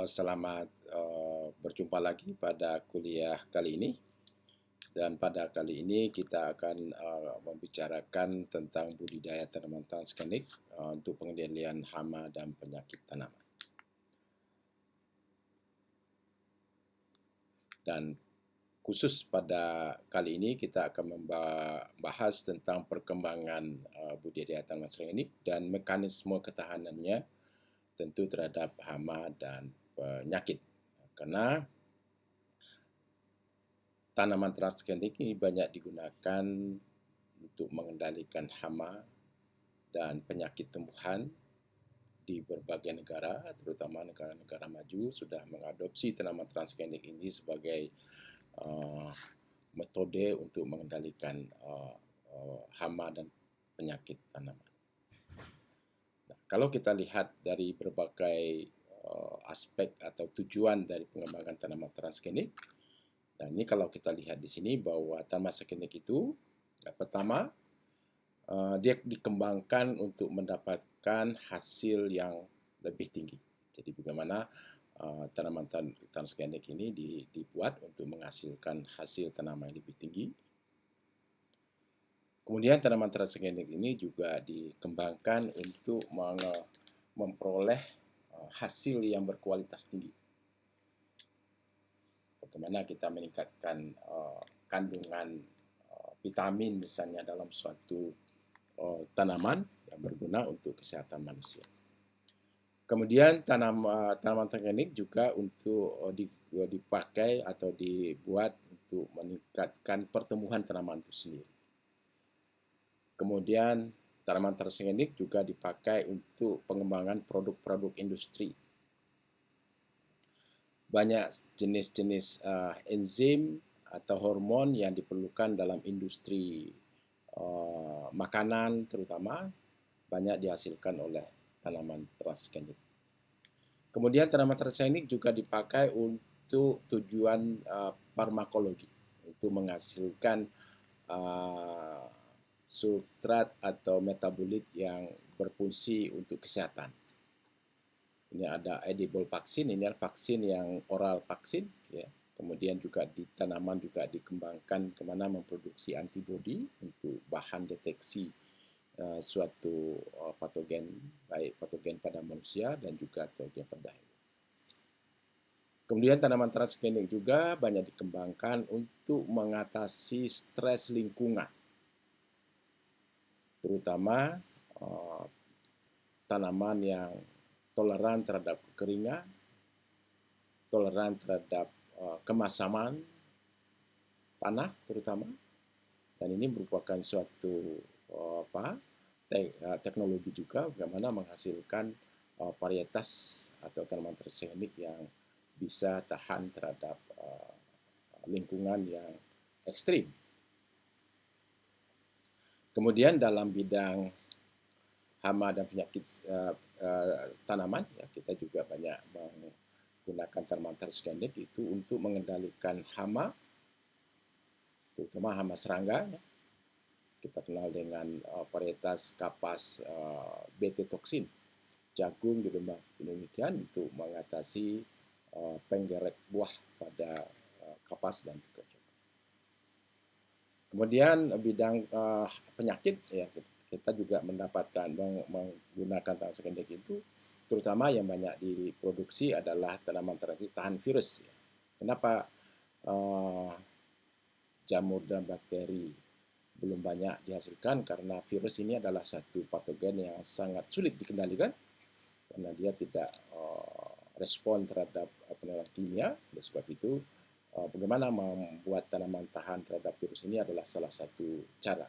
Selamat berjumpa lagi pada kuliah kali ini. Dan pada kali ini kita akan membicarakan tentang budidaya tanaman transgenik untuk pengendalian hama dan penyakit tanaman. Dan khusus pada kali ini kita akan membahas tentang perkembangan budidaya tanaman transgenik dan mekanisme ketahanannya tentu terhadap hama dan penyakit. Karena tanaman transgenik ini banyak digunakan untuk mengendalikan hama dan penyakit tumbuhan di berbagai negara, terutama negara-negara maju sudah mengadopsi tanaman transgenik ini sebagai metode untuk mengendalikan hama dan penyakit tanaman. Nah, kalau kita lihat dari berbagai aspek atau tujuan dari pengembangan tanaman transgenik, nah ini kalau kita lihat di sini bahwa tanaman transgenik itu pertama dia dikembangkan untuk mendapatkan hasil yang lebih tinggi. Jadi bagaimana tanaman transgenik ini dibuat untuk menghasilkan hasil tanaman yang lebih tinggi. Kemudian tanaman transgenik ini juga dikembangkan untuk memperoleh hasil yang berkualitas tinggi. Bagaimana kita meningkatkan kandungan vitamin misalnya dalam suatu tanaman yang berguna untuk kesehatan manusia. Kemudian tanaman transgenik juga untuk dipakai atau dibuat untuk meningkatkan pertumbuhan tanaman itu sendiri. Kemudian tanaman transgenik juga dipakai untuk pengembangan produk-produk industri. Banyak jenis-jenis enzim atau hormon yang diperlukan dalam industri makanan terutama banyak dihasilkan oleh tanaman transgenik. Kemudian tanaman transgenik juga dipakai untuk tujuan farmakologi, untuk menghasilkan substrat atau metabolit yang berfungsi untuk kesehatan. Ini ada edible vaksin, ini adalah vaksin yang oral vaksin, ya. Kemudian juga di tanaman juga dikembangkan kemana memproduksi antibodi untuk bahan deteksi suatu patogen, baik patogen pada manusia dan juga patogen pada hewan. Kemudian tanaman transgenik juga banyak dikembangkan untuk mengatasi stres lingkungan, terutama tanaman yang toleran terhadap kekeringan, toleran terhadap kemasaman tanah terutama, dan ini merupakan suatu teknologi juga bagaimana menghasilkan varietas atau tanaman transgenik yang bisa tahan terhadap lingkungan yang ekstrim. Kemudian dalam bidang hama dan penyakit tanaman, ya, kita juga banyak menggunakan tanaman transgenik itu untuk mengendalikan hama, terutama hama serangga. Ya. Kita kenal dengan varietas kapas betotoksin, jagung juga demikian untuk mengatasi penggerek buah pada kapas dan juga jagung. Kemudian bidang penyakit, ya, kita juga mendapatkan menggunakan tanaman transgenik itu, terutama yang banyak diproduksi adalah tanaman transgenik tahan virus. Ya. Kenapa jamur dan bakteri belum banyak dihasilkan? Karena virus ini adalah satu patogen yang sangat sulit dikendalikan karena dia tidak respon terhadap penularan kimia. Oleh sebab itu, bagaimana membuat tanaman tahan terhadap virus ini adalah salah satu cara.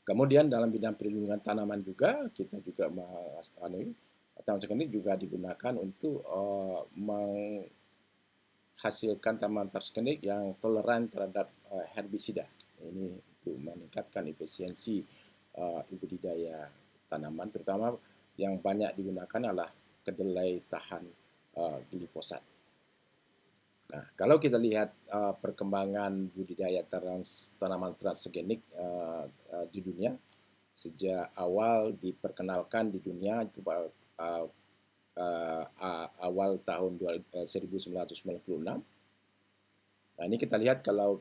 Kemudian dalam bidang perlindungan tanaman juga kita juga tanaman transgenik juga digunakan untuk menghasilkan tanaman transgenik yang toleran terhadap herbisida. Ini untuk meningkatkan efisiensi budidaya tanaman, terutama yang banyak digunakan adalah kedelai tahan glifosat. Nah, kalau kita lihat perkembangan budidaya tanaman transgenik di dunia, sejak awal diperkenalkan di dunia itu awal tahun 1996. Nah, ini kita lihat kalau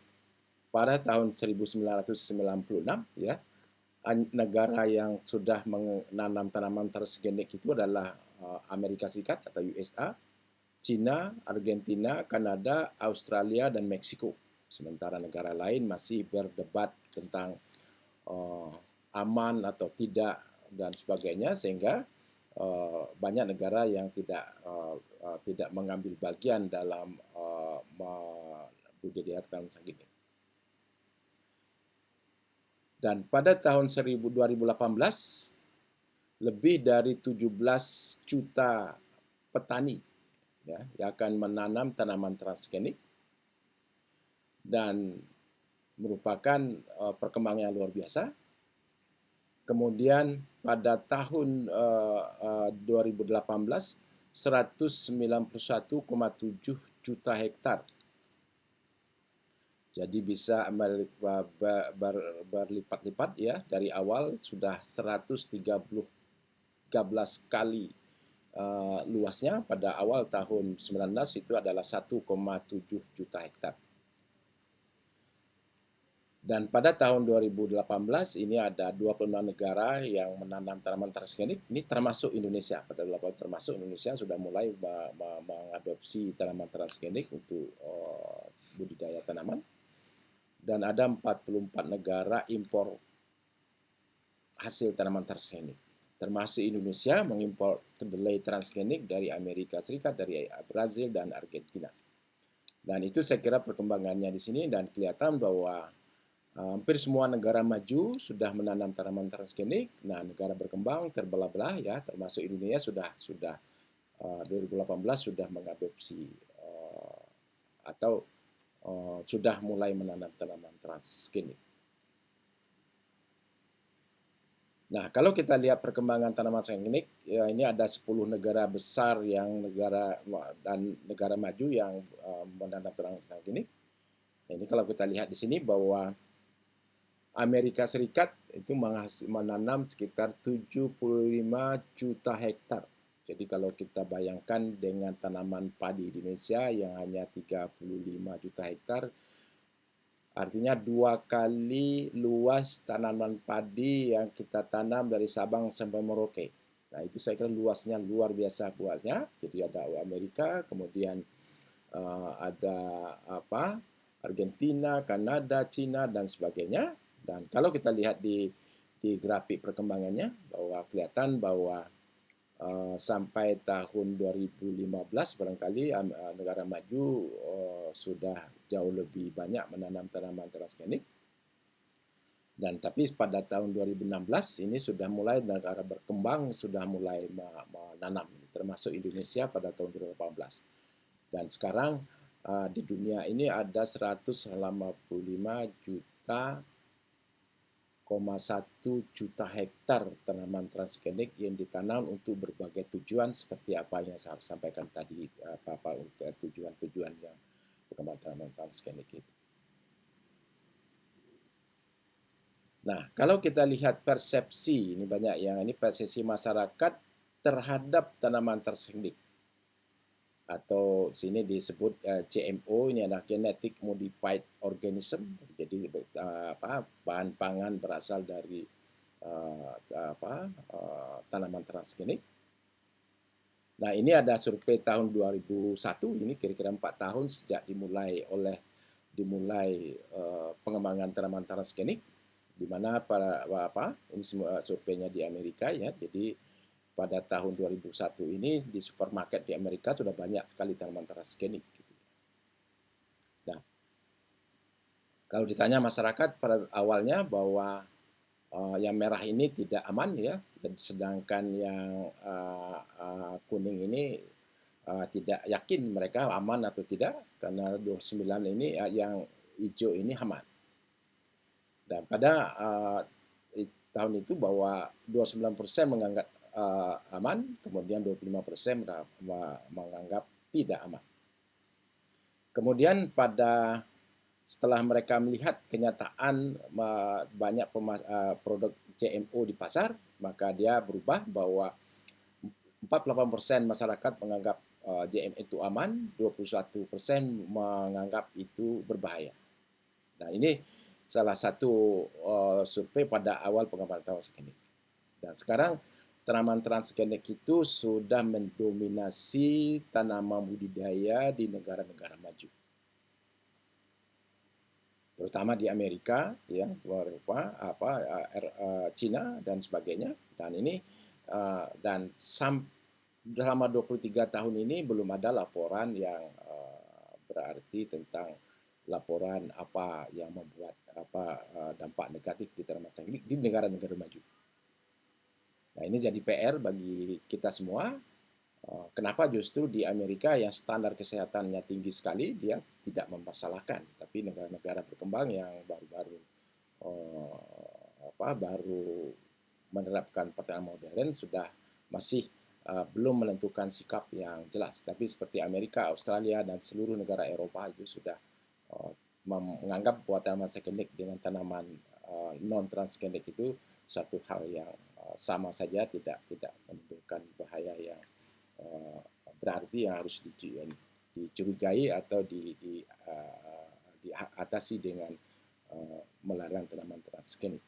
pada tahun 1996 ya, negara yang sudah menanam tanaman transgenik itu adalah Amerika Serikat atau USA, China, Argentina, Kanada, Australia, dan Meksiko. Sementara negara lain masih berdebat tentang aman atau tidak dan sebagainya, sehingga banyak negara yang tidak mengambil bagian dalam budidaya tanaman transgenik. Dan pada tahun 2018, lebih dari 17 juta petani ya, yang akan menanam tanaman transgenik, dan merupakan perkembangan yang luar biasa. Kemudian pada tahun 2018, 191,7 juta hektar. Jadi bisa berlipat-lipat ya, dari awal sudah 113 kali luasnya. Pada awal tahun 19 itu adalah 1,7 juta hektar. Dan pada tahun 2018 ini ada 26 negara yang menanam tanaman transgenik. Ini termasuk Indonesia. Pada 2018 termasuk Indonesia sudah mulai mengadopsi tanaman transgenik untuk budidaya tanaman. Dan ada 44 negara impor hasil tanaman transgenik, termasuk Indonesia mengimpor kedelai transgenik dari Amerika Serikat, dari Brazil dan Argentina. Dan itu saya kira perkembangannya di sini, dan kelihatan bahwa hampir semua negara maju sudah menanam tanaman transgenik. Nah, negara berkembang terbelah-belah ya, termasuk Indonesia sudah 2018 sudah mengadopsi atau sudah mulai menanam tanaman transgenik. Nah, kalau kita lihat perkembangan tanaman transgenik, ya ini ada 10 negara besar yang negara maju yang menanam tanaman transgenik. Nah, ini kalau kita lihat di sini bahwa Amerika Serikat itu menanam sekitar 75 juta hektar. Jadi kalau kita bayangkan dengan tanaman padi di Indonesia yang hanya 35 juta hektar, artinya 2 kali luas tanaman padi yang kita tanam dari Sabang sampai Merauke. Nah, itu saya kira luasnya luar biasa luasnya. Jadi ada Amerika, kemudian ada Argentina, Kanada, Cina, dan sebagainya. Dan kalau kita lihat di grafik perkembangannya, bahwa kelihatan bahwa sampai tahun 2015 barangkali negara maju sudah jauh lebih banyak menanam tanaman transgenik. Dan tapi pada tahun 2016 ini sudah mulai negara berkembang sudah mulai menanam, termasuk Indonesia pada tahun 2018. Dan sekarang di dunia ini ada 185 juta 1 juta hektar tanaman transgenik yang ditanam untuk berbagai tujuan seperti apa yang saya sampaikan tadi, tujuan-tujuan yang perkembangan tanaman transgenik itu. Nah, kalau kita lihat persepsi, ini banyak yang ini persepsi masyarakat terhadap tanaman transgenik, atau sini disebut GMO, ini adalah genetic modified organism. Jadi bahan pangan berasal dari tanaman transgenik. Nah, ini ada survei tahun 2001, ini kira-kira 4 tahun sejak dimulai pengembangan tanaman transgenik, di mana ini semua surveinya di Amerika ya. Jadi pada tahun 2001 ini di supermarket di Amerika sudah banyak sekali tanaman transgenik. Nah, kalau ditanya masyarakat pada awalnya bahwa yang merah ini tidak aman ya, sedangkan yang kuning ini tidak yakin mereka aman atau tidak, karena 29 ini yang hijau ini aman. Dan pada tahun itu bahwa 29% menganggap aman, kemudian 25% menganggap tidak aman. Kemudian setelah mereka melihat kenyataan banyak produk GMO di pasar, maka dia berubah bahwa 48% masyarakat menganggap JM itu aman, 21% menganggap itu berbahaya. Nah, ini salah satu survei pada awal pengamatan transgenik. Dan sekarang tanaman transgenik itu sudah mendominasi tanaman budidaya di negara-negara maju, terutama di Amerika, ya, Eropa, Cina dan sebagainya. Dan ini dan selama 23 tahun ini belum ada laporan yang berarti tentang laporan apa yang membuat dampak negatif di tanaman transgenik di negara-negara maju. Nah, ini jadi PR bagi kita semua. Kenapa justru di Amerika yang standar kesehatannya tinggi sekali dia tidak mempermasalahkan, tapi negara-negara berkembang yang baru menerapkan pertanian modern sudah masih belum menentukan sikap yang jelas. Tapi seperti Amerika, Australia dan seluruh negara Eropa itu sudah menganggap bahwa tanaman transgenik dengan tanaman non transgenik itu satu hal yang sama saja, tidak menimbulkan bahaya yang berarti yang harus dicurigai atau diatasi dengan melarang tanaman transgenik.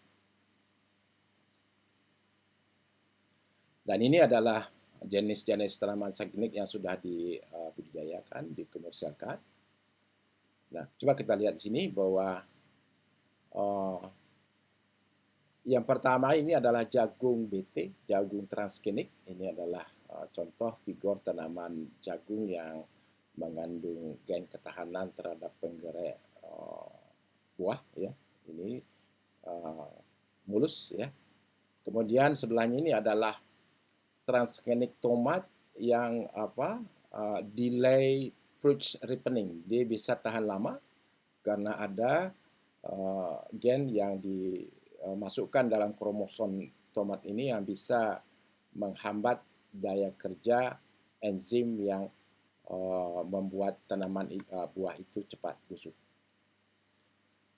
Dan ini adalah jenis-jenis tanaman transgenik yang sudah dibudidayakan, dikomersialkan. Nah, coba kita lihat di sini bahwa yang pertama ini adalah jagung BT, jagung transgenik. Ini adalah contoh vigor tanaman jagung yang mengandung gen ketahanan terhadap penggerak buah, ya. Ini mulus, ya. Kemudian sebelahnya ini adalah transgenik tomat yang delay fruit ripening. Dia bisa tahan lama karena ada gen yang dimasukkan dalam kromosom tomat ini yang bisa menghambat daya kerja enzim yang membuat tanaman buah itu cepat busuk.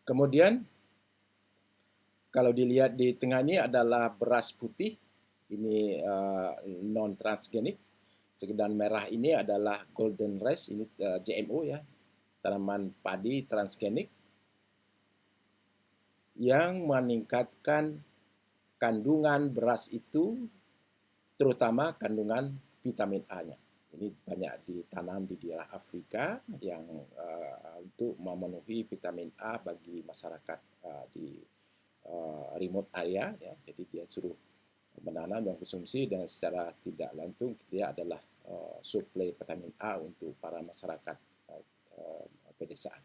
Kemudian kalau dilihat di tengah ini adalah beras putih, ini non transgenik. Sedangkan merah ini adalah golden rice, ini GMO, ya, tanaman padi transgenik yang meningkatkan kandungan beras itu, terutama kandungan vitamin A-nya. Ini banyak ditanam di daerah Afrika yang untuk memenuhi vitamin A bagi masyarakat di remote area, ya. Jadi dia suruh menanam dan konsumsi, dan secara tidak langsung dia adalah suplai vitamin A untuk para masyarakat pedesaan.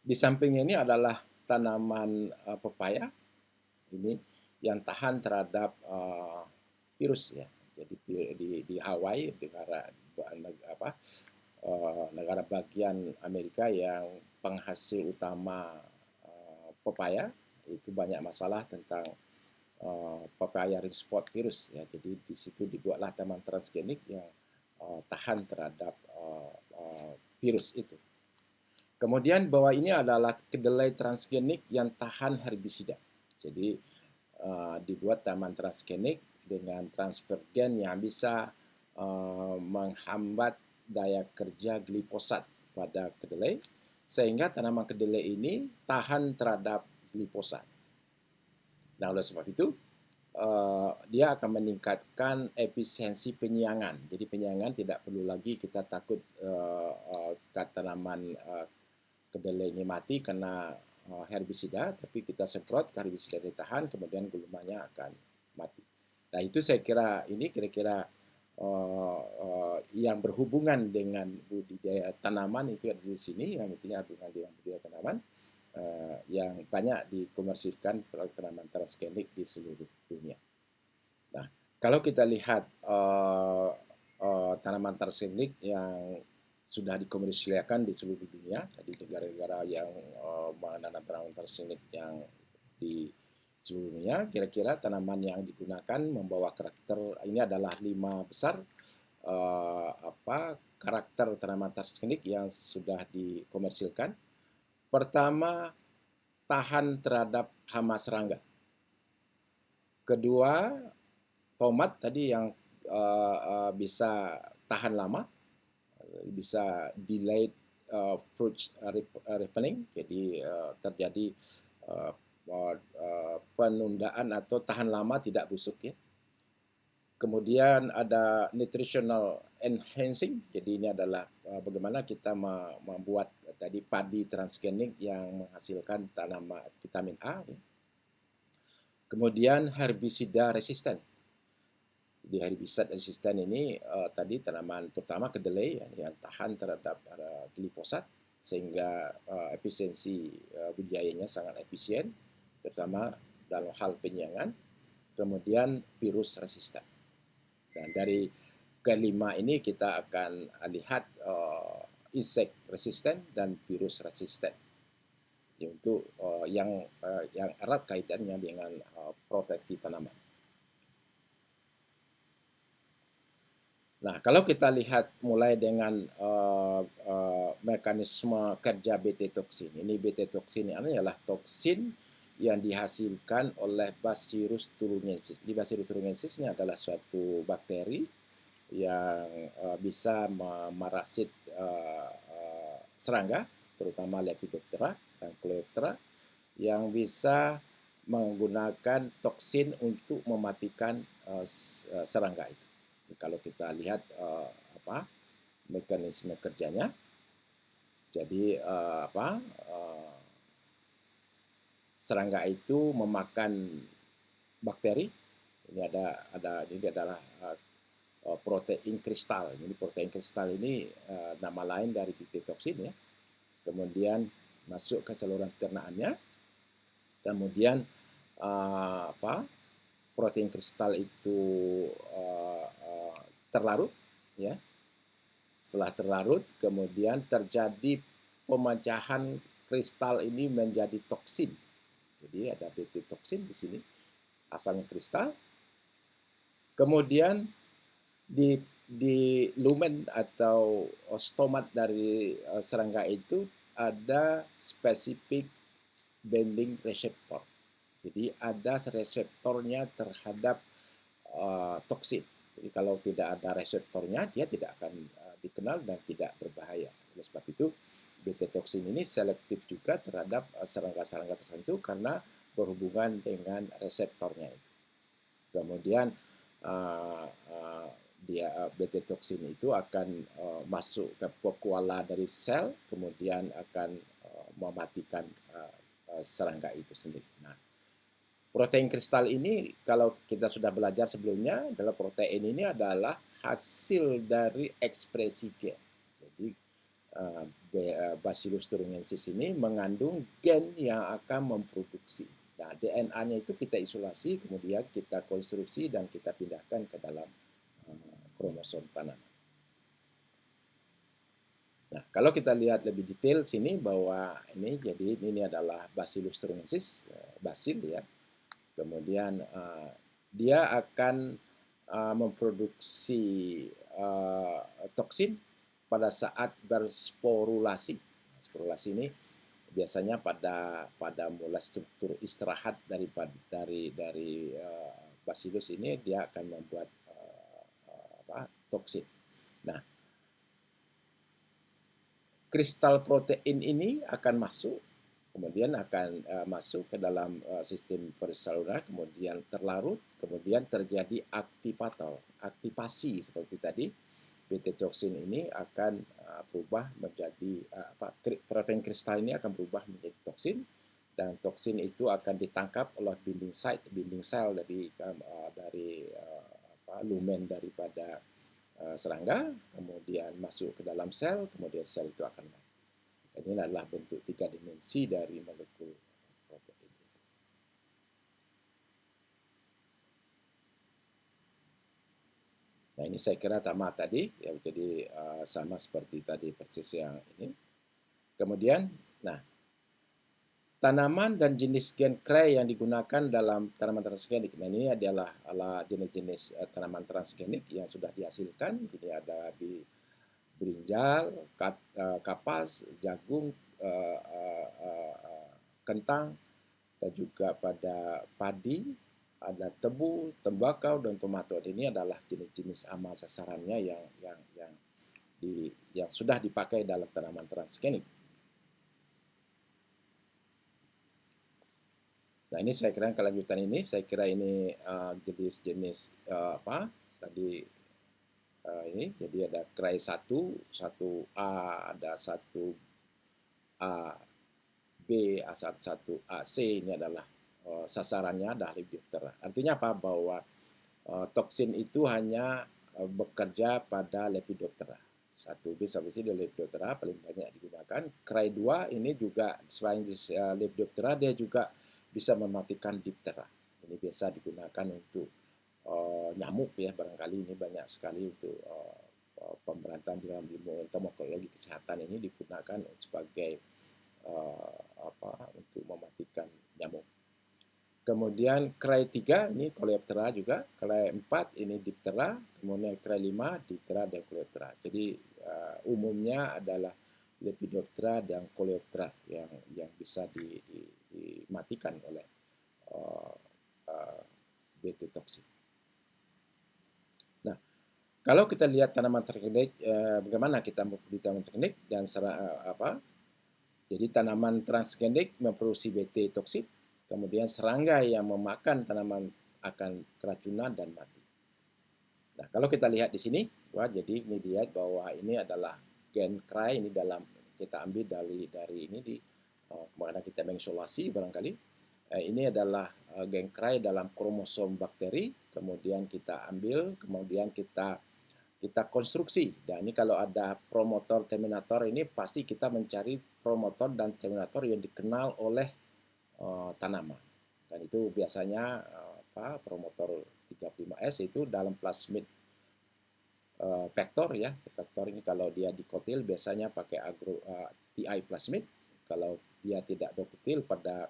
Di sampingnya ini adalah tanaman pepaya, ini yang tahan terhadap virus, ya. Jadi di Hawaii, negara bagian Amerika yang penghasil utama pepaya, itu banyak masalah tentang papaya ring spot virus, ya. Jadi di situ dibuatlah tanaman transgenik yang tahan terhadap virus itu. Kemudian bahwa ini adalah kedelai transgenik yang tahan herbisida. Jadi dibuat tanaman transgenik dengan transfer gen yang bisa menghambat daya kerja glifosat pada kedelai, sehingga tanaman kedelai ini tahan terhadap glifosat. Nah, oleh sebab itu dia akan meningkatkan efisiensi penyiangan. Jadi penyiangan tidak perlu lagi kita takut tanaman kedelai ini mati karena herbisida, tapi kita semprot, herbisida ditahan, kemudian gulmanya akan mati. Nah, itu saya kira ini kira-kira yang berhubungan dengan budidaya tanaman itu ada di sini, yang intinya hubungan dengan budidaya tanaman yang banyak dikomersilkan tanaman transgenik di seluruh dunia. Nah, kalau kita lihat tanaman transgenik yang sudah dikomersilkan di seluruh dunia, di negara-negara yang menanam tanaman transgenik yang di seluruh dunia, kira-kira tanaman yang digunakan membawa karakter, ini adalah 5 besar karakter tanaman transgenik yang sudah dikomersilkan. Pertama, tahan terhadap hama serangga. Kedua, tomat tadi yang bisa tahan lama, bisa delayed fruit ripening, jadi terjadi penundaan atau tahan lama tidak busuk ya. Kemudian ada nutritional enhancing, jadi ini adalah bagaimana kita membuat tadi padi transgenik yang menghasilkan tanaman vitamin A. Ya. Kemudian herbicida resisten. Di herbicide resisten ini tadi tanaman terutama kedelai yang tahan terhadap glifosat sehingga efisiensi budidayanya sangat efisien terutama dalam hal penyiangan. Kemudian virus resisten. Dan dari kelima ini kita akan lihat insect resisten dan virus resisten untuk yang erat kaitannya dengan proteksi tanaman. Nah, kalau kita lihat mulai dengan mekanisme kerja Bt toksin. Ini Bt toksin ini adalah toksin yang dihasilkan oleh Bacillus thuringiensis. Di Bacillus thuringiensis ini adalah suatu bakteri yang bisa memarasit serangga, terutama Lepidoptera dan Coleoptera, yang bisa menggunakan toksin untuk mematikan serangga itu. Kalau kita lihat mekanisme kerjanya, jadi serangga itu memakan bakteri. Ini adalah protein kristal. Jadi protein kristal ini nama lain dari Bt-toksin ya. Kemudian masuk ke saluran pencernaannya. Kemudian protein kristal itu terlarut ya. Setelah terlarut kemudian terjadi pemecahan kristal ini menjadi toksin. Jadi ada Bt toksin di sini asalnya kristal. Kemudian di lumen atau stomat dari serangga itu ada spesifik binding reseptor. Jadi ada reseptornya terhadap toksin. Jadi kalau tidak ada reseptornya, dia tidak akan dikenal dan tidak berbahaya. Oleh sebab itu, Bt-toksin ini selektif juga terhadap serangga-serangga tertentu karena berhubungan dengan reseptornya itu. Kemudian Bt-toksin itu akan masuk ke pokuala dari sel, kemudian akan mematikan serangga itu sendiri. Nah, protein kristal ini kalau kita sudah belajar sebelumnya adalah protein ini adalah hasil dari ekspresi gen. Jadi Bacillus thuringiensis ini mengandung gen yang akan memproduksi. Nah, DNA-nya itu kita isolasi, kemudian kita konstruksi dan kita pindahkan ke dalam kromosom tanaman. Nah, kalau kita lihat lebih detail sini bahwa ini adalah Bacillus thuringiensis, basil ya. Kemudian dia akan memproduksi toksin pada saat bersporulasi. Sporulasi ini biasanya pada mulai struktur istirahat dari Bacillus ini dia akan membuat toksin. Nah, kristal protein ini akan masuk, kemudian akan masuk ke dalam sistem perisaluran, kemudian terlarut, kemudian terjadi aktivasi seperti tadi. Bt-toksin ini akan berubah menjadi protein kristal ini akan berubah menjadi toksin, dan toksin itu akan ditangkap oleh binding cell dari lumen daripada serangga, kemudian masuk ke dalam sel, kemudian sel itu akan mati. Ini adalah bentuk 3 dimensi dari molekul protein. Nah, ini saya kira sama tadi, ya, jadi sama seperti tadi persis yang ini. Kemudian, nah, tanaman dan jenis gen kray yang digunakan dalam tanaman transgenik. Nah, ini adalah jenis-jenis tanaman transgenik yang sudah dihasilkan. Jadi ada brinjal, kapas, jagung, kentang, dan juga pada padi, ada tebu, tembakau, dan tomato. Ini adalah jenis-jenis hama sasarannya yang sudah dipakai dalam tanaman transgenik. Nah, ini saya kira kelanjutan ini, saya kira ini jenis-jenis apa tadi ini. Jadi ada krai 1A, ada 1A B, A1A C, ini adalah sasarannya adalah Lepidoptera. Artinya apa? Bahwa toksin itu hanya bekerja pada Lepidoptera. 1B sampai C dari Lepidoptera paling banyak digunakan. Krai 2 ini juga selain Lepidoptera, dia juga bisa mematikan Diptera. Ini biasa digunakan untuk nyamuk ya, barangkali ini banyak sekali untuk pemberantasan dalam ilmu entomologi kesehatan ini digunakan sebagai untuk mematikan nyamuk. Kemudian krai 3 ini Coleoptera juga, krai 4 ini Diptera, kemudian krai 5 Diptera dan Coleoptera. Jadi umumnya adalah Lepidoptera dan Coleoptera yang bisa dimatikan oleh BT toksin. Nah, kalau kita lihat tanaman transgenik, bagaimana kita memproduksi tanaman transgenik dan jadi tanaman transgenik memproduksi BT toksin, kemudian serangga yang memakan tanaman akan keracunan dan mati. Nah, kalau kita lihat di sini, jadi ini dilihat bahwa ini adalah gen krai, ini dalam kita ambil dari ini di mana kita mengisolasi barangkali. Ini adalah gen krai dalam kromosom bakteri, kemudian kita ambil, kemudian kita konstruksi. Dan ini kalau ada promotor terminator, ini pasti kita mencari promotor dan terminator yang dikenal oleh tanaman. Dan itu biasanya promotor 35S itu dalam plasmid vektor ya. Vektor ini kalau dia dikotil biasanya pakai TI plasmid. Kalau dia tidak dikotil pada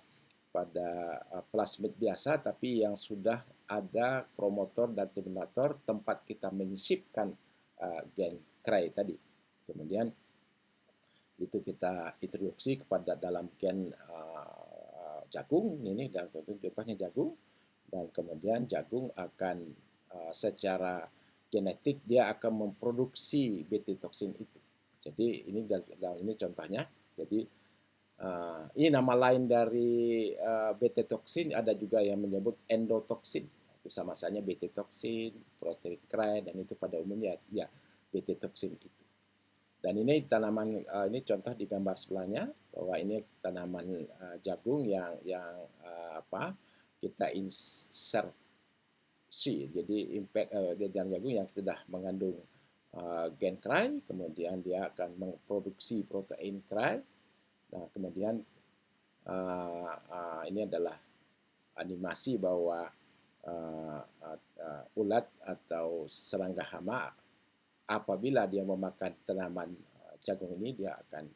plasmid biasa, tapi yang sudah ada promotor dan terminator tempat kita menyisipkan gen krai tadi. Kemudian itu kita introduksi kepada dalam gen jagung, ini dan contohnya jagung, dan kemudian jagung akan secara genetik dia akan memproduksi BT toksin itu. Jadi ini contohnya. Jadi ini nama lain dari BT toksin, ada juga yang menyebut endotoksin. Itu sama saja BT toksin, protein krai, dan itu pada umumnya ya BT toksin itu. Dan ini tanaman ini contoh di gambar sebelahnya bahwa ini tanaman jagung yang kita insersi. Jadi impact jagung yang sudah mengandung gen krai, kemudian dia akan memproduksi protein krai. Nah, kemudian ini adalah animasi bahwa ulat atau serangga hama apabila dia memakan tanaman jagung ini, dia akan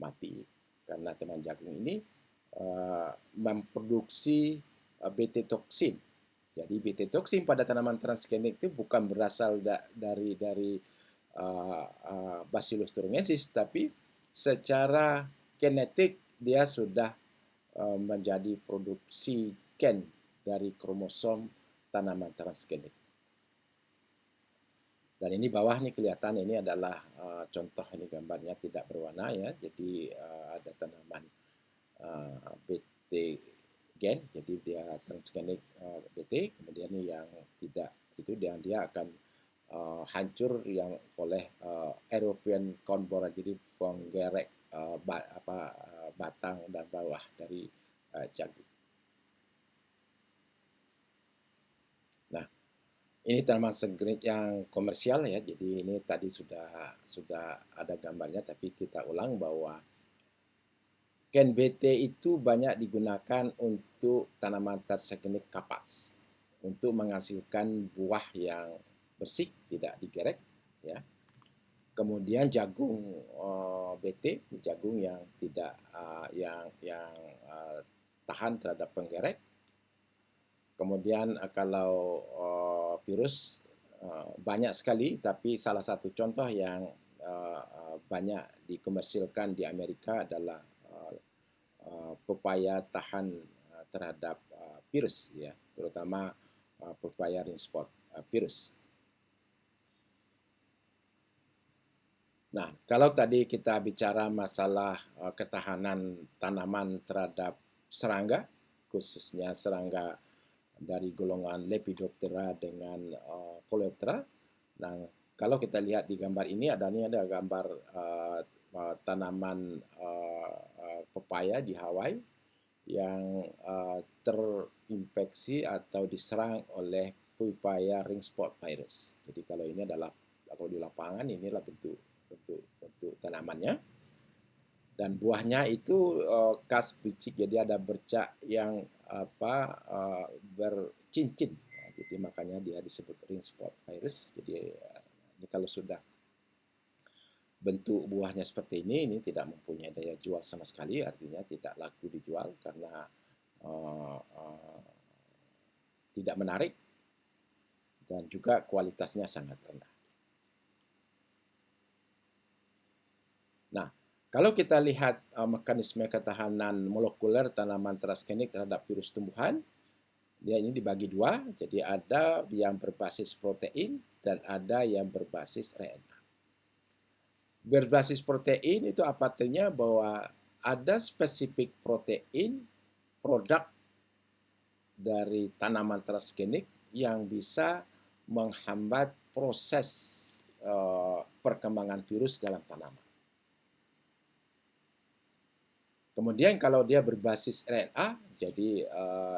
mati karena tanaman jagung ini memproduksi BT toksin. Jadi BT toksin pada tanaman transgenik itu bukan berasal dari Bacillus thuringiensis, tapi secara genetik dia sudah menjadi produksi gen dari kromosom tanaman transgenik. Dan ini bawah nih kelihatan ini adalah contoh, ini gambarnya tidak berwarna ya. Jadi ada tanaman BT gen, jadi dia transgenik BT, kemudian yang tidak itu dia akan hancur yang oleh European corn borer, jadi penggerek batang dan bawah dari jagung. Nah, ini tanaman transgenik yang komersial ya. Jadi ini tadi sudah ada gambarnya, tapi kita ulang bahwa gen BT itu banyak digunakan untuk tanaman transgenik kapas untuk menghasilkan buah yang bersih, tidak digerek ya. Kemudian jagung BT, jagung yang tidak tahan terhadap penggerek. Kemudian kalau virus banyak sekali, tapi salah satu contoh yang banyak dikomersilkan di Amerika adalah pepaya tahan terhadap virus ya. terutama purpaya ring spot virus. Nah, kalau tadi kita bicara masalah ketahanan tanaman terhadap serangga, khususnya serangga dari golongan Lepidoptera dengan Coleoptera. Nah, kalau kita lihat di gambar ini ada gambar tanaman pepaya di Hawaii yang terinfeksi atau diserang oleh purpaya ring spot virus. Jadi kalau ini adalah di lapangan, inilah bentuk tanamannya, dan buahnya itu khas picik, jadi ada bercak yang bercincin, jadi makanya dia disebut ring spot virus. Jadi ini kalau sudah bentuk buahnya seperti ini tidak mempunyai daya jual sama sekali, artinya tidak laku dijual karena tidak menarik dan juga kualitasnya sangat rendah. Nah, kalau kita lihat mekanisme ketahanan molekuler tanaman transgenik terhadap virus tumbuhan, dia ini dibagi dua, jadi ada yang berbasis protein dan ada yang berbasis RNA. Berbasis protein itu apa artinya? Bahwa ada spesifik protein produk dari tanaman transgenik yang bisa menghambat proses perkembangan virus dalam tanaman. Kemudian kalau dia berbasis RNA, jadi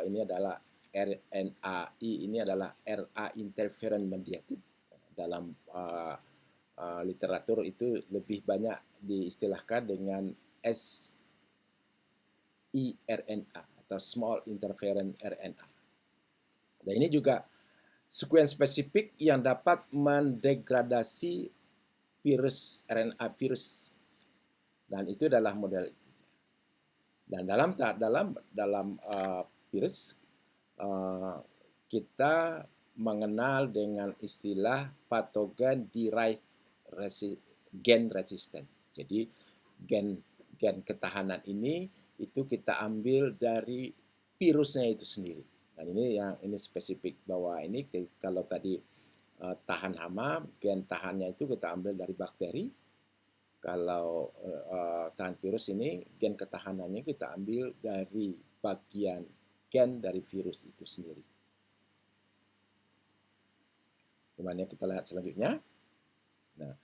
ini adalah RNAi, ini adalah RA interferon mediated. Dalam literatur itu lebih banyak diistilahkan dengan siRNA atau small interferon RNA. Dan ini juga sekuens spesifik yang dapat mendegradasi virus RNA virus. Dan itu adalah model itu. Dan dalam virus kita mengenal dengan istilah pathogen derived gen resistant. Jadi gen ketahanan ini itu kita ambil dari virusnya itu sendiri. Dan ini spesifik bahwa ini kalau tadi tahan hama, gen tahannya itu kita ambil dari bakteri. Kalau tahan virus ini, gen ketahanannya kita ambil dari bagian gen dari virus itu sendiri. Gimana kita lihat selanjutnya? Nah,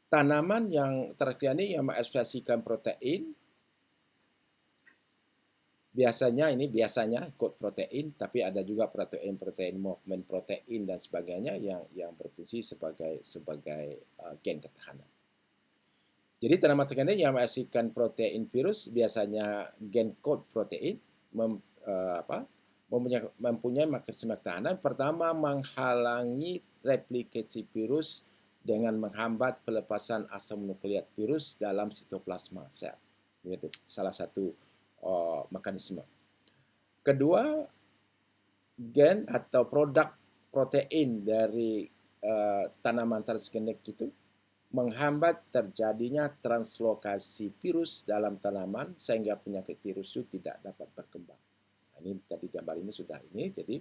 tanaman yang terkini yang mengekspresikan protein, biasanya kod protein, tapi ada juga protein movement protein dan sebagainya yang berfungsi sebagai gen ketahanan. Jadi tanaman terkini yang menghasilkan protein virus biasanya gen kod protein mempunyai mekanisme ketahanan. Pertama, menghalangi replikasi virus dengan menghambat pelepasan asam nukleat virus dalam sitoplasma sel. Itu salah satu mekanisme. Kedua, gen atau produk protein dari tanaman transgenik itu menghambat terjadinya translokasi virus dalam tanaman sehingga penyakit virus itu tidak dapat berkembang. Nah, ini tadi gambar ini sudah ini, jadi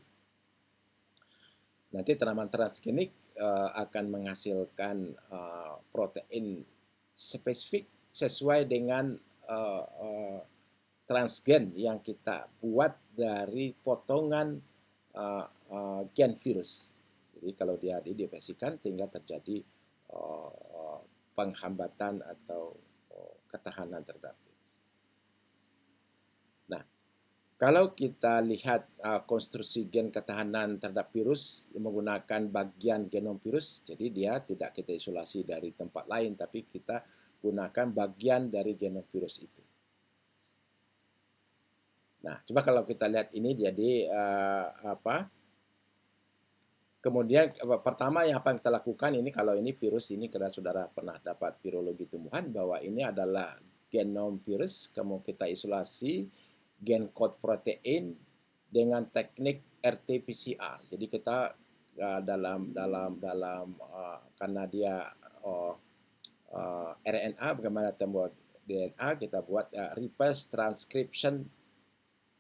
nanti tanaman transgenik akan menghasilkan protein spesifik sesuai dengan transgen yang kita buat dari potongan gen virus. Jadi kalau dia dioperasikan sehingga terjadi penghambatan atau ketahanan terhadap virus. Nah, kalau kita lihat konstruksi gen ketahanan terhadap virus menggunakan bagian genom virus, jadi dia tidak kita isolasi dari tempat lain, tapi kita gunakan bagian dari genom virus itu. Nah, coba kalau kita lihat ini, jadi kemudian pertama yang kita lakukan ini, kalau ini virus ini karena saudara pernah dapat virologi tumbuhan, bahwa ini adalah genom virus, kemudian kita isolasi gen kod protein dengan teknik RT-PCR. Jadi kita karena dia RNA, bagaimana kita buat DNA, kita buat reverse transcription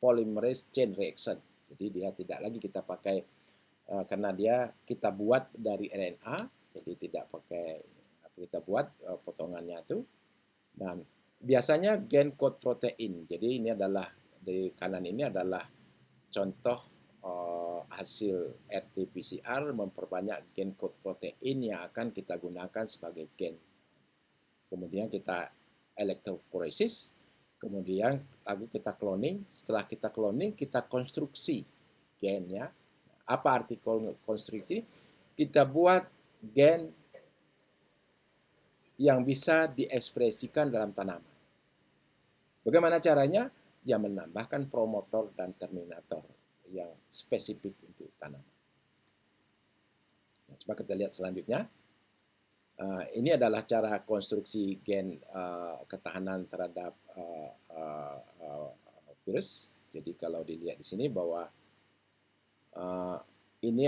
polymerase chain reaction. Jadi dia tidak lagi kita pakai karena kita buat dari RNA, jadi tidak pakai kita buat potongannya itu. Dan biasanya gen code protein. Jadi ini adalah di kanan ini adalah contoh hasil RT-PCR memperbanyak gen code protein yang akan kita gunakan sebagai gen. Kemudian kita elektroforesis, kemudian lalu kita cloning. Setelah kita cloning, kita konstruksi gennya. Apa arti konstruksi? Kita buat gen yang bisa diekspresikan dalam tanaman. Bagaimana caranya? Ya menambahkan promotor dan terminator yang spesifik untuk tanaman. Nah, coba kita lihat selanjutnya. Ini adalah cara konstruksi gen ketahanan terhadap virus. Jadi kalau dilihat di sini bahwa ini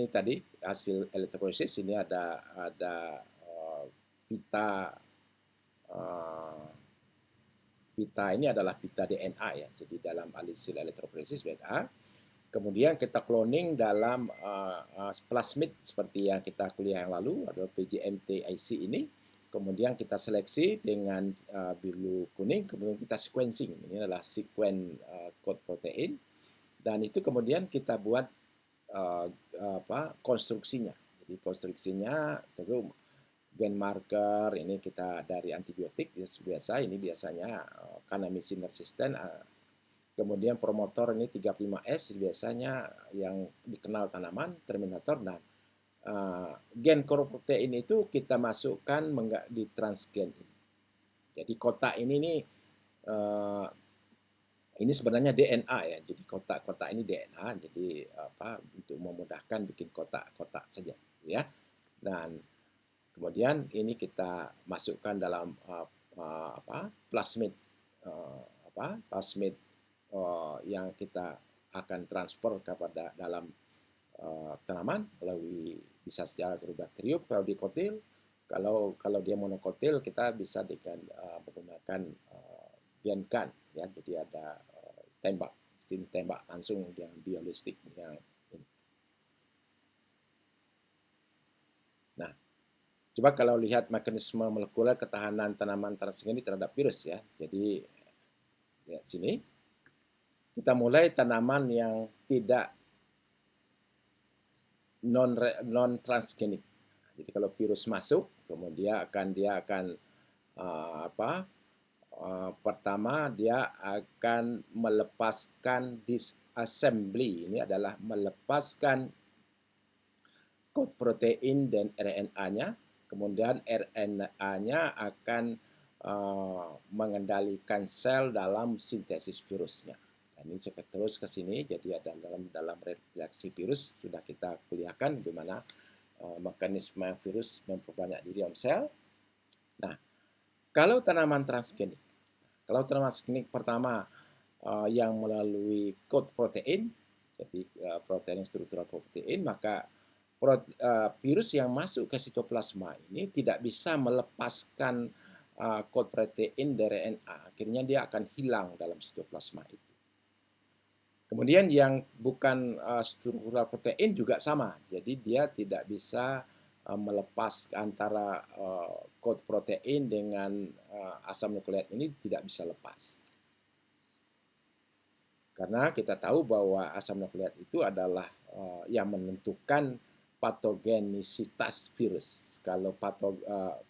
tadi hasil elektroforesis. Ini ada pita ini adalah pita DNA ya. Jadi dalam hasil elektroforesis DNA. Kemudian kita cloning dalam plasmid seperti yang kita kuliah yang lalu, adalah PGMT-IC ini. Kemudian kita seleksi dengan biru kuning, kemudian kita sequencing. Ini adalah sequence code protein. Dan itu kemudian kita buat konstruksinya. Jadi konstruksinya tentu gen marker ini kita dari antibiotik biasa, ini biasanya kanamisin resisten. Kemudian promotor ini 35S biasanya yang dikenal tanaman, terminator. Dan gen core protein itu kita masukkan di transgen ini. Jadi kotak ini nih ini sebenarnya DNA ya. Jadi kotak-kotak ini DNA. Jadi untuk memudahkan bikin kotak-kotak saja ya. Dan kemudian ini kita masukkan dalam plasmid plasmid yang kita akan transfer kepada dalam tanaman melalui bisa secara agrobakterium kalau dikotil. Kalau dia monokotil kita bisa dengan menggunakan GenCan ya. Jadi ada sistem tembak langsung yang biolistik yang ini. Nah, coba kalau lihat mekanisme molekuler ketahanan tanaman transgen terhadap virus ya. Jadi lihat sini. Kita mulai tanaman yang tidak non transgenik. Jadi kalau virus masuk, kemudian dia akan pertama dia akan melepaskan disassembly. Ini adalah melepaskan code protein dan RNA-nya. Kemudian RNA-nya akan mengendalikan sel dalam sintesis virusnya. Ini cek terus ke sini. Jadi ada dalam reaksi virus sudah kita kuliahkan bagaimana mekanisme virus memperbanyak diri dalam sel. Nah, kalau tanaman transgenik, pertama yang melalui code protein, jadi protein struktural protein, maka virus yang masuk ke sitoplasma ini tidak bisa melepaskan code protein dari RNA. Akhirnya dia akan hilang dalam sitoplasma itu. Kemudian yang bukan struktural protein juga sama. Jadi dia tidak bisa melepas antara code protein dengan asam nukleat ini tidak bisa lepas. Karena kita tahu bahwa asam nukleat itu adalah yang menentukan patogenisitas virus. Kalau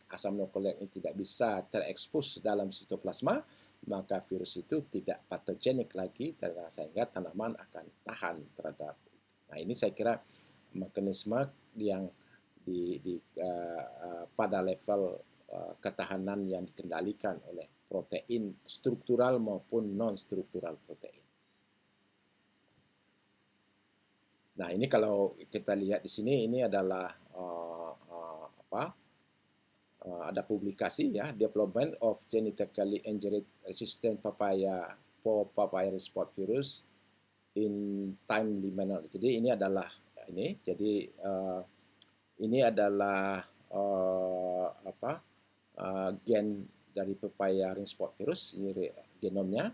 asam nukleat ini tidak bisa terekspos dalam sitoplasma, maka virus itu tidak patogenik lagi, sehingga tanaman akan tahan terhadap itu. Nah, ini saya kira mekanisme yang pada level ketahanan yang dikendalikan oleh protein struktural maupun non-struktural protein. Nah, ini kalau kita lihat di sini, ini adalah ada publikasi ya, development of genetically engineered resistant papaya spot virus in timely manner. Jadi ini adalah gen dari papaya ring spot virus, ini genomnya.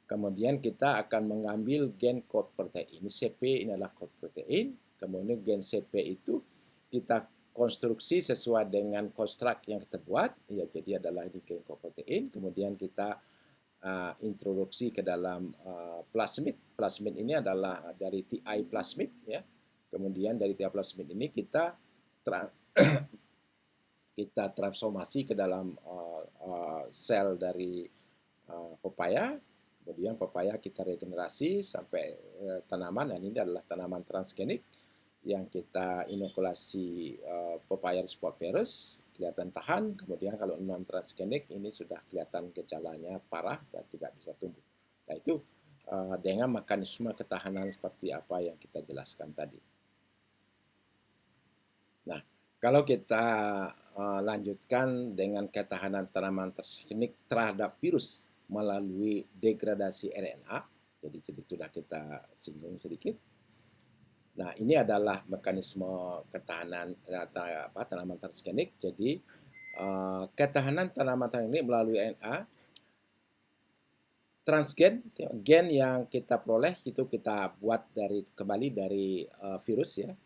Kemudian kita akan mengambil gen kod protein. Ini CP ini adalah kod protein. Kemudian gen CP itu kita konstruksi sesuai dengan konstruk yang kita buat. Ya, jadi adalah ini gen kod protein. Kemudian kita introduksi ke dalam plasmid. Plasmid ini adalah dari TI plasmid, ya. Kemudian dari TI plasmid ini kita transformasi ke dalam sel dari pepaya. Kemudian pepaya kita regenerasi sampai tanaman. Dan ini adalah tanaman transgenik yang kita inokulasi pepaya Rhizosphaerus, kelihatan tahan. Kemudian kalau non transgenik ini sudah kelihatan gejalanya parah dan tidak bisa tumbuh. Nah, itu dengan mekanisme ketahanan seperti apa yang kita jelaskan tadi. Nah, kalau kita lanjutkan dengan ketahanan tanaman transgenik terhadap virus melalui degradasi RNA, jadi sudah kita singgung sedikit. Nah, ini adalah mekanisme ketahanan tanaman transgenik. Jadi, ketahanan tanaman transgenik melalui RNA, transgen, gen yang kita peroleh itu kita buat kembali dari virus, ya.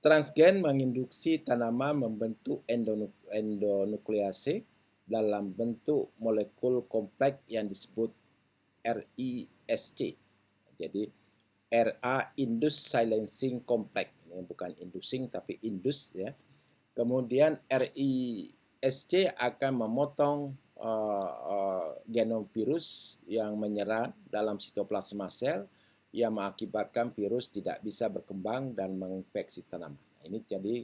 Transgen menginduksi tanaman membentuk endonuklease dalam bentuk molekul kompleks yang disebut RISC. Jadi RA induced silencing complex, ini bukan inducing tapi induce, ya. Kemudian RISC akan memotong genom virus yang menyerang dalam sitoplasma sel yang mengakibatkan virus tidak bisa berkembang dan menginfeksi tanaman. Nah, ini jadi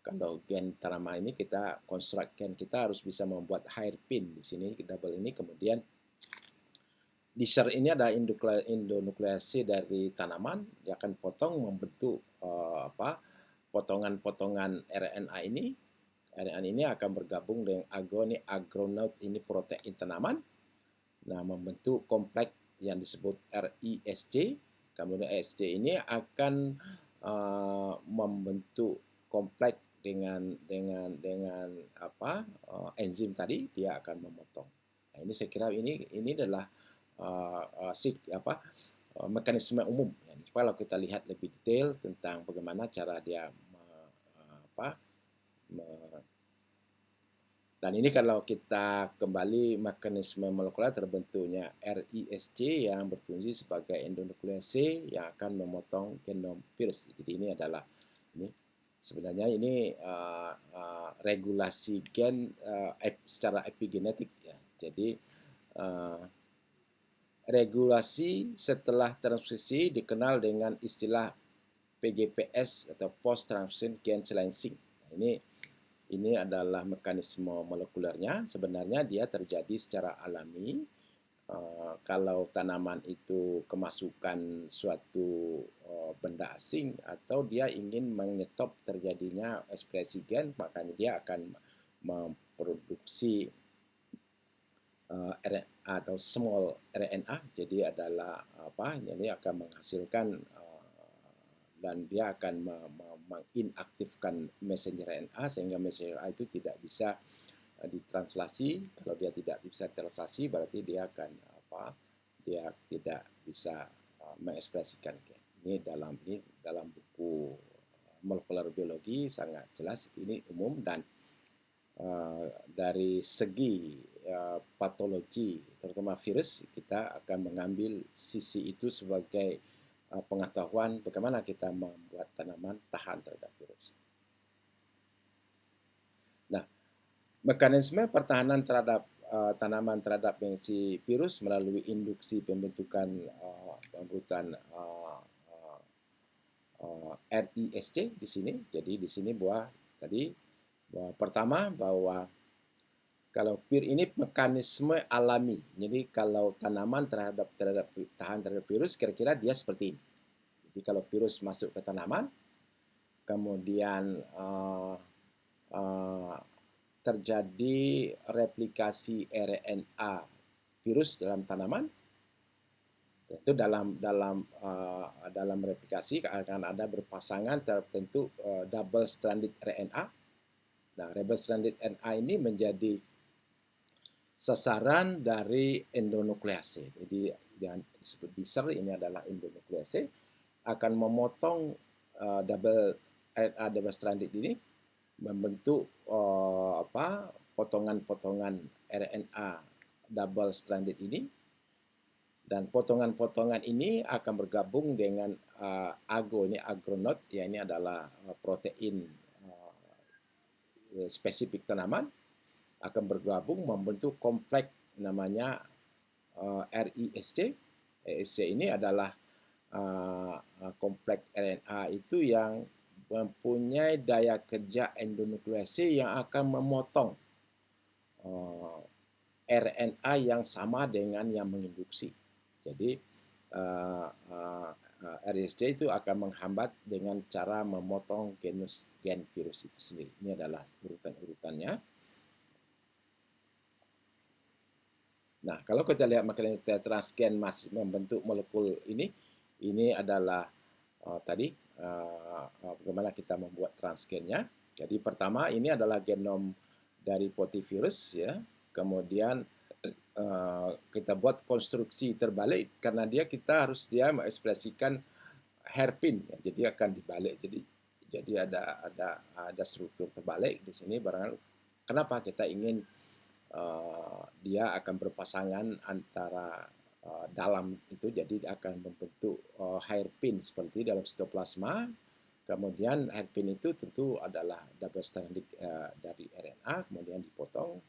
kalau gen tanaman ini kita konstruk gen kita harus bisa membuat hairpin di sini double ini. Kemudian di share ini ada endonuklease dari tanaman, dia akan potong membentuk potongan-potongan RNA ini. RNA ini akan bergabung dengan agronaut ini protein tanaman. Nah, membentuk kompleks yang disebut RISC. Kemudian RISC ini akan membentuk kompleks dengan enzim tadi, dia akan memotong. Nah, ini saya kira ini adalah mekanisme umum. Kalau kita lihat lebih detail tentang bagaimana cara dia dan ini kalau kita kembali mekanisme molekuler terbentuknya RISC yang berfungsi sebagai endonuklease yang akan memotong genom virus. Jadi ini adalah sebenarnya ini regulasi gen secara epigenetik, ya. Jadi regulasi setelah transkripsi dikenal dengan istilah PGPS atau post translation gene silencing. Nah, ini adalah mekanisme molekulernya. Sebenarnya dia terjadi secara alami. Kalau tanaman itu kemasukan suatu benda asing atau dia ingin menyetop terjadinya ekspresi gen, makanya dia akan memproduksi atau small RNA. Jadi adalah Ini akan menghasilkan dan dia akan menginaktifkan messenger RNA sehingga messenger RNA itu tidak bisa ditranslasi. Kalau dia tidak bisa translasi, berarti dia akan dia tidak bisa mengekspresikan gen. Ini dalam buku molekuler biologi sangat jelas, ini umum. Dan dari segi patologi terutama virus, kita akan mengambil sisi itu sebagai pengetahuan bagaimana kita membuat tanaman tahan terhadap virus. Nah, mekanisme pertahanan terhadap tanaman terhadap infeksi virus melalui induksi pembentukan RISC di sini. Jadi di sini pertama bahwa kalau ini mekanisme alami. Jadi kalau tanaman tahan terhadap virus, kira-kira dia seperti ini. Jadi kalau virus masuk ke tanaman, kemudian terjadi replikasi RNA virus dalam tanaman, itu dalam replikasi akan ada berpasangan tertentu double stranded RNA. Nah, double stranded RNA ini menjadi sasaran dari endonuklease. Jadi yang disebut diser, ini adalah endonuklease, akan memotong RNA double stranded ini membentuk potongan-potongan RNA double stranded ini, dan potongan-potongan ini akan bergabung dengan AGO, ini agronot, ya ini adalah protein spesifik tanaman, akan bergabung membentuk kompleks namanya RISC. RISC ini adalah kompleks RNA itu yang mempunyai daya kerja endonuklease yang akan memotong RNA yang sama dengan yang menginduksi. Jadi RSC itu akan menghambat dengan cara memotong gen virus itu sendiri. Ini adalah urutan-urutannya. Nah, kalau kita lihat mekanisme transgen masih membentuk molekul ini adalah bagaimana kita membuat transgennya. Jadi pertama ini adalah genom dari potivirus, ya. Kemudian kita buat konstruksi terbalik karena kita harus mengekspresikan hairpin, ya. Jadi akan dibalik. Jadi ada struktur terbalik di sini. Kenapa kita ingin dia akan berpasangan antara dalam itu, jadi akan membentuk hairpin seperti dalam sitoplasma. Kemudian hairpin itu tentu adalah double stranded dari RNA, kemudian dipotong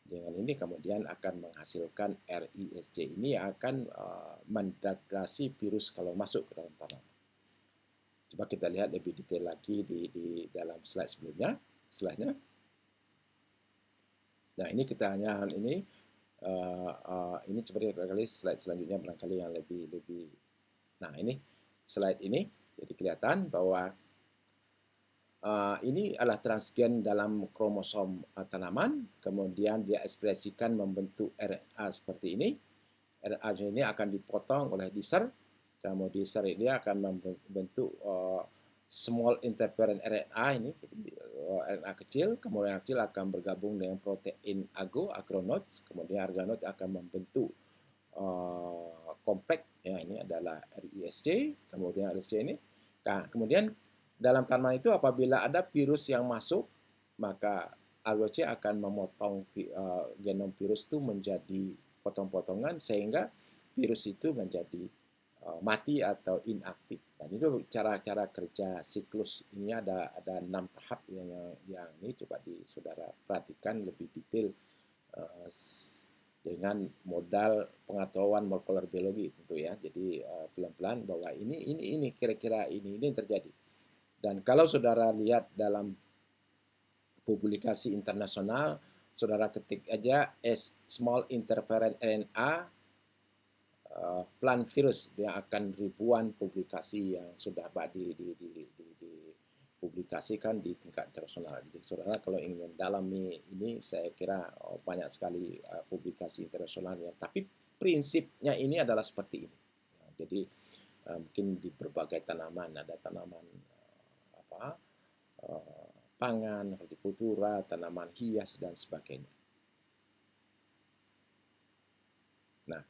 dengan ini, kemudian akan menghasilkan RISC. Ini akan mendegradasi virus kalau masuk ke dalam tanaman. Coba kita lihat lebih detail lagi di dalam slide sebelumnya. Slide-nya. Nah, ini kita hanya ini seperti kali slide selanjutnya barangkali yang lebih. Nah, ini slide ini jadi kelihatan bahwa ini adalah transgen dalam kromosom tanaman, kemudian dia ekspresikan membentuk RNA seperti ini. RNA ini akan dipotong oleh diser, kemudian diser ini akan membentuk small interferon RNA ini, RNA kecil, kemudian kecil akan bergabung dengan protein agronot, kemudian agronot akan membentuk kompleks, ya ini adalah RISC, kemudian RISC ini. Nah, kemudian dalam tanaman itu apabila ada virus yang masuk, maka ROC akan memotong genom virus itu menjadi potong-potongan sehingga virus itu menjadi mati atau inaktif. Dan itu cara-cara kerja siklus ini ada 6 tahap yang ini coba saudara perhatikan lebih detail dengan modal pengetahuan molekuler biologi tentu, ya. Jadi pelan-pelan bahwa ini kira-kira ini yang terjadi. Dan kalau saudara lihat dalam publikasi internasional, saudara ketik aja small interferon RNA plant virus, yang akan ribuan publikasi yang sudah dipublikasikan di tingkat internasional. Jadi saudara kalau ingin mendalami ini, saya kira banyak sekali publikasi internasional, ya. Tapi prinsipnya ini adalah seperti ini. Jadi mungkin di berbagai tanaman, ada tanaman pangan, hortikultura, tanaman hias, dan sebagainya. Nah,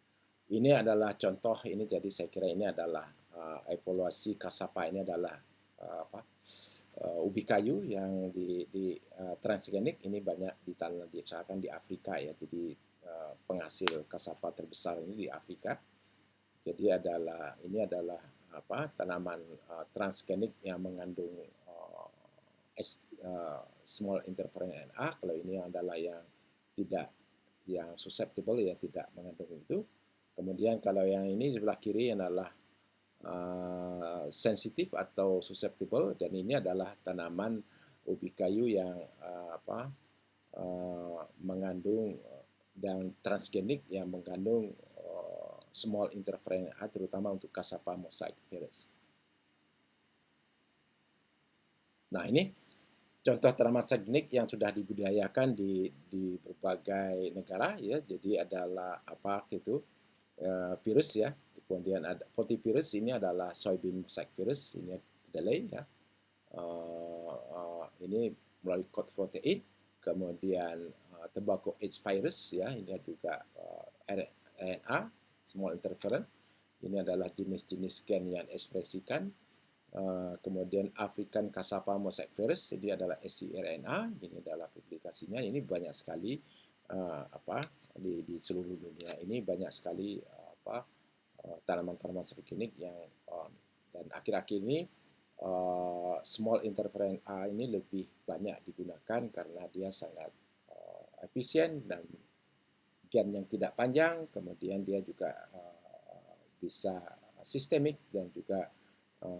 ini adalah contoh ini, jadi saya kira ini adalah evaluasi kasapa. Ini adalah ubi kayu yang di transgenik, ini banyak diusahakan di Afrika, ya. Jadi penghasil kasapa terbesar ini di Afrika. Jadi ini adalah tanaman transgenik yang mengandung small interferon RNA. Kalau ini adalah yang susceptible, ya, tidak mengandung itu. Kemudian kalau yang ini sebelah kiri adalah sensitif atau susceptible, dan ini adalah tanaman ubi kayu yang mengandung dan transgenik yang mengandung small interferon RNA, terutama untuk kasapa mosaic virus. Nah, ini contoh tanaman transgenik yang sudah dibudidayakan di berbagai negara, ya. Jadi adalah virus, ya. Kemudian ada potivirus, ini adalah soybean mosaic virus, ini kedelai, ya. Ini melalui kod protein. Kemudian tobacco age virus, ya, ini juga RNA small interferon. Ini adalah jenis-jenis gen yang ekspresikan. Kemudian African Cassava mosaic virus, ini adalah scRNA. Ini adalah publikasinya. Ini banyak sekali di seluruh dunia ini banyak sekali tanaman-tanaman subklinik yang dan akhir-akhir ini small interferon A ini lebih banyak digunakan karena dia sangat efisien dan gen yang tidak panjang, kemudian dia juga bisa sistemik dan juga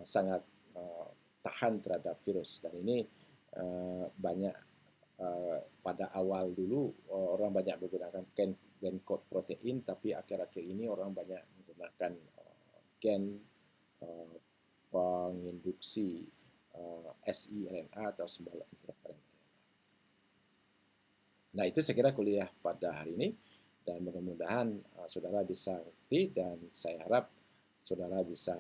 sangat tahan terhadap virus. Dan ini banyak pada awal dulu orang banyak menggunakan gen code protein, tapi akhir-akhir ini orang banyak menggunakan gen penginduksi siRNA atau small interferon. Nah, itu saya kira kuliah pada hari ini, dan mudah-mudahan saudara bisa ngerti, dan saya harap saudara bisa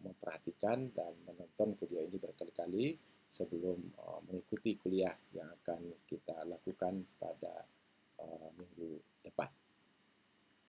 memperhatikan dan menonton video ini berkali-kali sebelum mengikuti kuliah yang akan kita lakukan pada minggu depan.